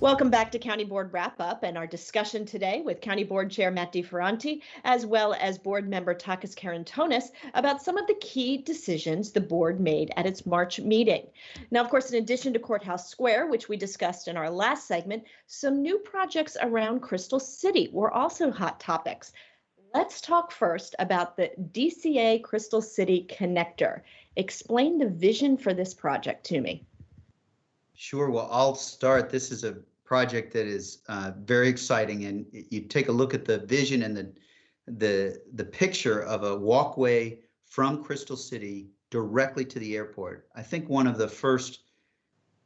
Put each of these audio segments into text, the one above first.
Welcome back to County Board Wrap Up and our discussion today with County Board Chair Matt DeFerranti, as well as Board Member Takis Karantonis, about some of the key decisions the board made at its March meeting. Now, of course, in addition to Courthouse Square, which we discussed in our last segment, some new projects around Crystal City were also hot topics. Let's talk first about the DCA Crystal City Connector. Explain the vision for this project to me. Sure. Well, I'll start. This is a project that is very exciting, and you take a look at the vision and the picture of a walkway from Crystal City directly to the airport. I think one of the first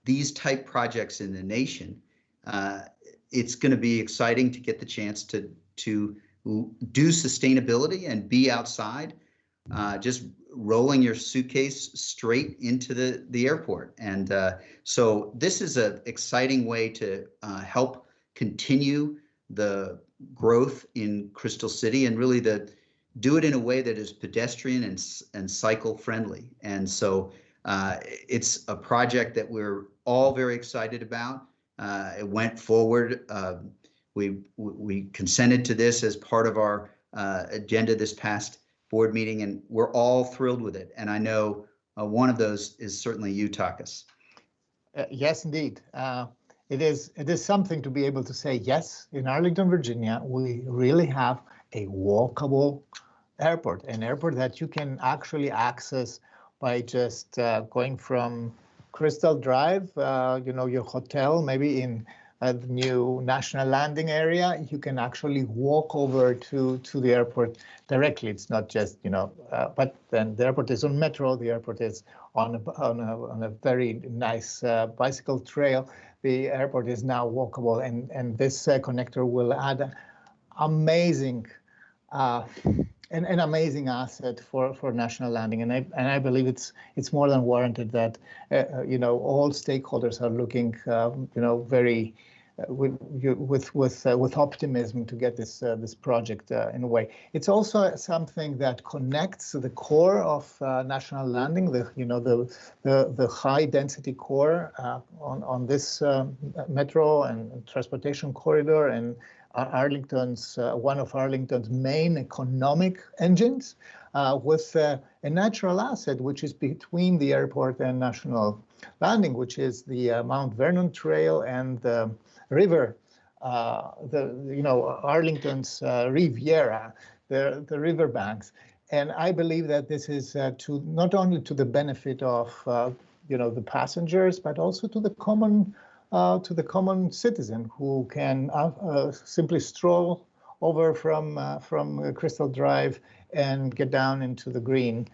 these type projects in the nation. It's going to be exciting to get the chance to do sustainability and be outside, just rolling your suitcase straight into the airport. And so this is an exciting way to help continue the growth in Crystal City and really do it in a way that is pedestrian and cycle friendly. And so it's a project that we're all very excited about. It went forward. We consented to this as part of our agenda this past board meeting, and we're all thrilled with it. And I know one of those is certainly you, Takis. Yes, indeed. It is something to be able to say, yes, in Arlington, Virginia, we really have a walkable airport, an airport that you can actually access by just going from Crystal Drive, your hotel, maybe in the new National Landing area. You can actually walk over to the airport directly. It's not just, but then the airport is on Metro. The airport is on a very nice bicycle trail. The airport is now walkable, and this connector will add amazing, an amazing asset for National Landing. And I believe it's more than warranted that all stakeholders are looking very with optimism to get this project in a way. It's also something that connects the core of National Landing, the high density core on this metro and transportation corridor, and Arlington's one of Arlington's main economic engines, with a natural asset which is between the airport and National Landing, which is the Mount Vernon Trail and the river, Arlington's Riviera, the river banks. And I believe that this is to not only to the benefit of the passengers, but also to the common citizen who can simply stroll over from Crystal Drive and get down into the green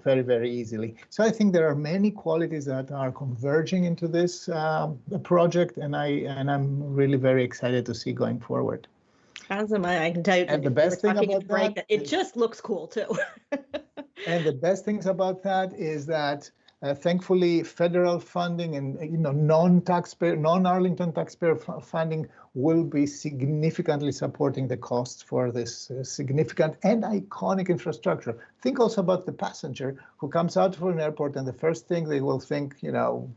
very, very easily. So I think there are many qualities that are converging into this project, and I'm really very excited to see going forward. Awesome. I can tell you, and the best thing about that, it just looks cool too. And the best things about that is that thankfully, federal funding and non-Arlington taxpayer funding will be significantly supporting the costs for this significant and iconic infrastructure. Think also about the passenger who comes out from an airport, and the first thing they will think,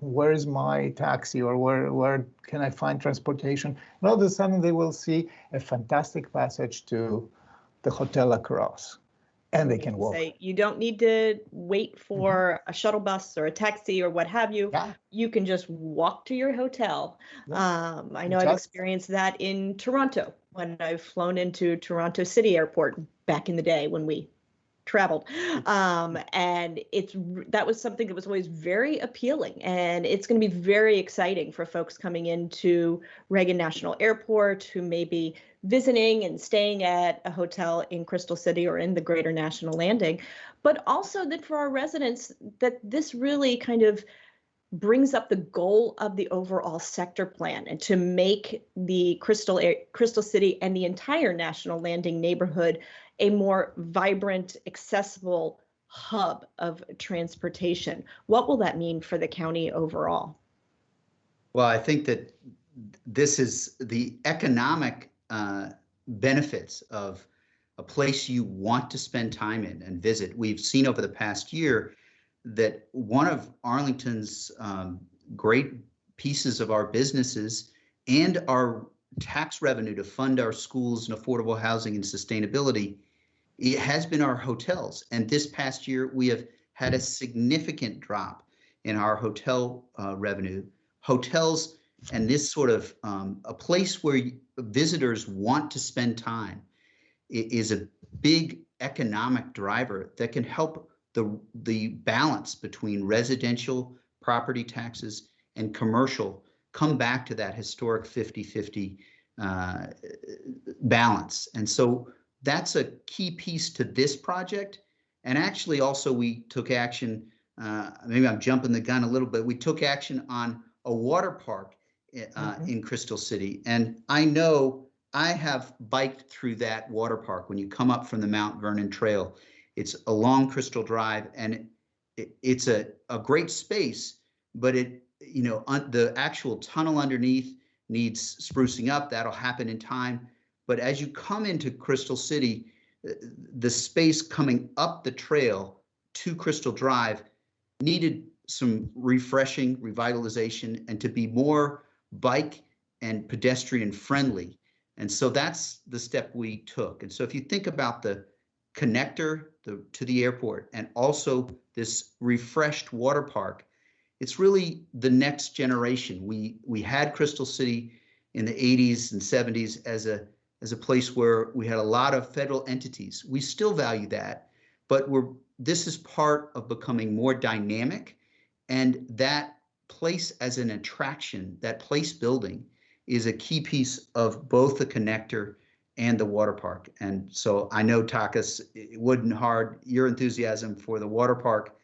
where is my taxi, or where can I find transportation? And all of a sudden, they will see a fantastic passage to the hotel across. And they can walk. You don't need to wait for a shuttle bus or a taxi or what have you. Yeah. You can just walk to your hotel. Yeah. I know I've experienced that in Toronto when I've flown into Toronto City Airport back in the day when we traveled. And that was something that was always very appealing, and it's going to be very exciting for folks coming into Reagan National Airport who may be visiting and staying at a hotel in Crystal City or in the greater National Landing, but also that for our residents, that this really kind of brings up the goal of the overall sector plan, and to make the Crystal City and the entire National Landing neighborhood a more vibrant, accessible hub of transportation. What will that mean for the county overall? Well, I think that this is the economic benefits of a place you want to spend time in and visit. We've seen over the past year that one of Arlington's great pieces of our businesses and our tax revenue to fund our schools and affordable housing and sustainability, it has been our hotels. And this past year, we have had a significant drop in our hotel revenue. Hotels and this sort of a place where visitors want to spend time is a big economic driver that can help the balance between residential property taxes and commercial come back to that historic 50-50 balance. And so that's a key piece to this project. And actually also we took action, maybe I'm jumping the gun a little bit, we took action on a water park in Crystal City. And I know I have biked through that water park when you come up from the Mount Vernon Trail. It's along Crystal Drive, and it's a great space, but the actual tunnel underneath needs sprucing up. That'll happen in time. But as you come into Crystal City, the space coming up the trail to Crystal Drive needed some refreshing, revitalization, and to be more bike and pedestrian friendly. And so that's the step we took. And so if you think about the connector to the airport and also this refreshed water park, it's really the next generation. We had Crystal City in the 80s and 70s as a place where we had a lot of federal entities. We still value that, but this is part of becoming more dynamic, and that place as an attraction, that place building, is a key piece of both the connector and the water park. And so I know, Takas, your enthusiasm for the water park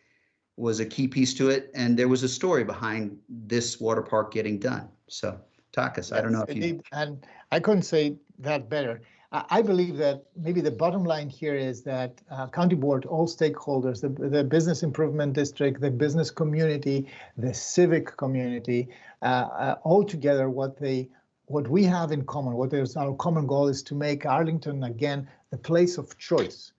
was a key piece to it, and there was a story behind this water park getting done. So Takas, yes, I don't know if you... And I couldn't say that better. I believe that maybe the bottom line here is that County Board, all stakeholders, the business improvement district, the business community, the civic community, all together, what we have in common, what is our common goal, is to make Arlington again a place of choice.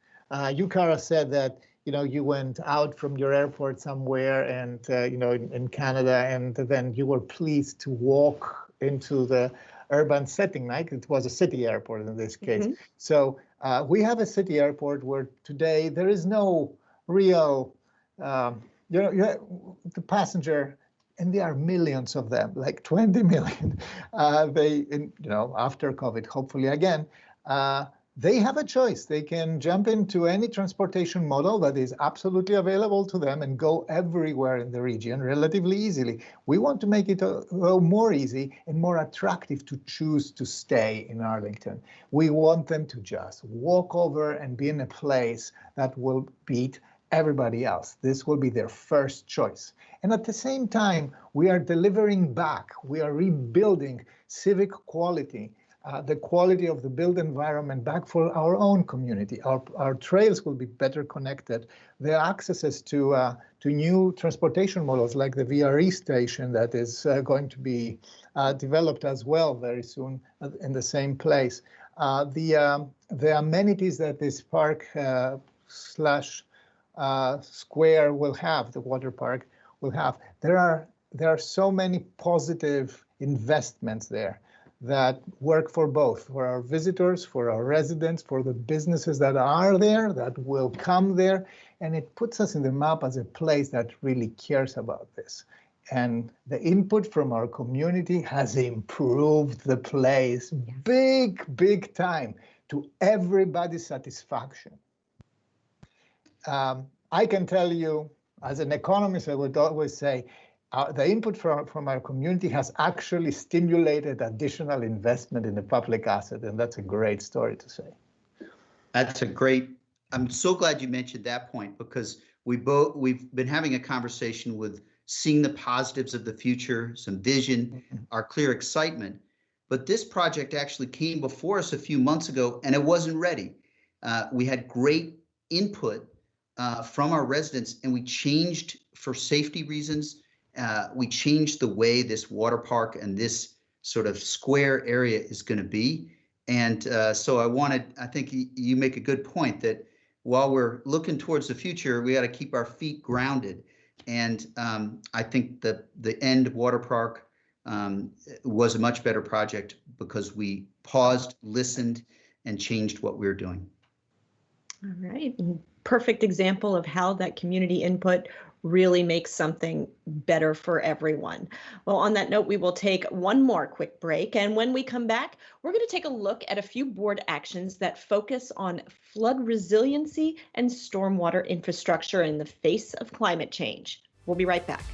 You, Cara, said that you went out from your airport somewhere and in Canada, and then you were pleased to walk into the urban setting, right? It was a city airport in this case. Mm-hmm. So we have a city airport where today there is no real, the passenger, and there are millions of them, like 20 million. After COVID, hopefully again, they have a choice. They can jump into any transportation model that is absolutely available to them and go everywhere in the region relatively easily. We want to make it more easy and more attractive to choose to stay in Arlington. We want them to just walk over and be in a place that will beat everybody else. This will be their first choice. And at the same time, we are delivering back. We are rebuilding civic quality, the quality of the built environment back for our own community. Our trails will be better connected. The accesses to new transportation models like the VRE station that is going to be developed as well very soon in the same place. The amenities that this park square will have, the water park will have. There are so many positive investments there that work for both, for our visitors, for our residents, for the businesses that are there, that will come there. And it puts us in the map as a place that really cares about this. And the input from our community has improved the place big time to everybody's satisfaction. I can tell you, as an economist, I would always say, the input from our community has actually stimulated additional investment in the public asset, and that's a great story to say. I'm so glad you mentioned that point, because we've been having a conversation with seeing the positives of the future, some vision, our clear excitement. But this project actually came before us a few months ago, and it wasn't ready. We had great input from our residents, and we changed for safety reasons. We changed the way this water park and this sort of square area is going to be. And so I think you make a good point that while we're looking towards the future, we got to keep our feet grounded. And I think the end water park was a much better project because we paused, listened, and changed what we were doing. All right. Perfect example of how that community input really makes something better for everyone. Well, on that note, we will take one more quick break. And when we come back, we're going to take a look at a few board actions that focus on flood resiliency and stormwater infrastructure in the face of climate change. We'll be right back.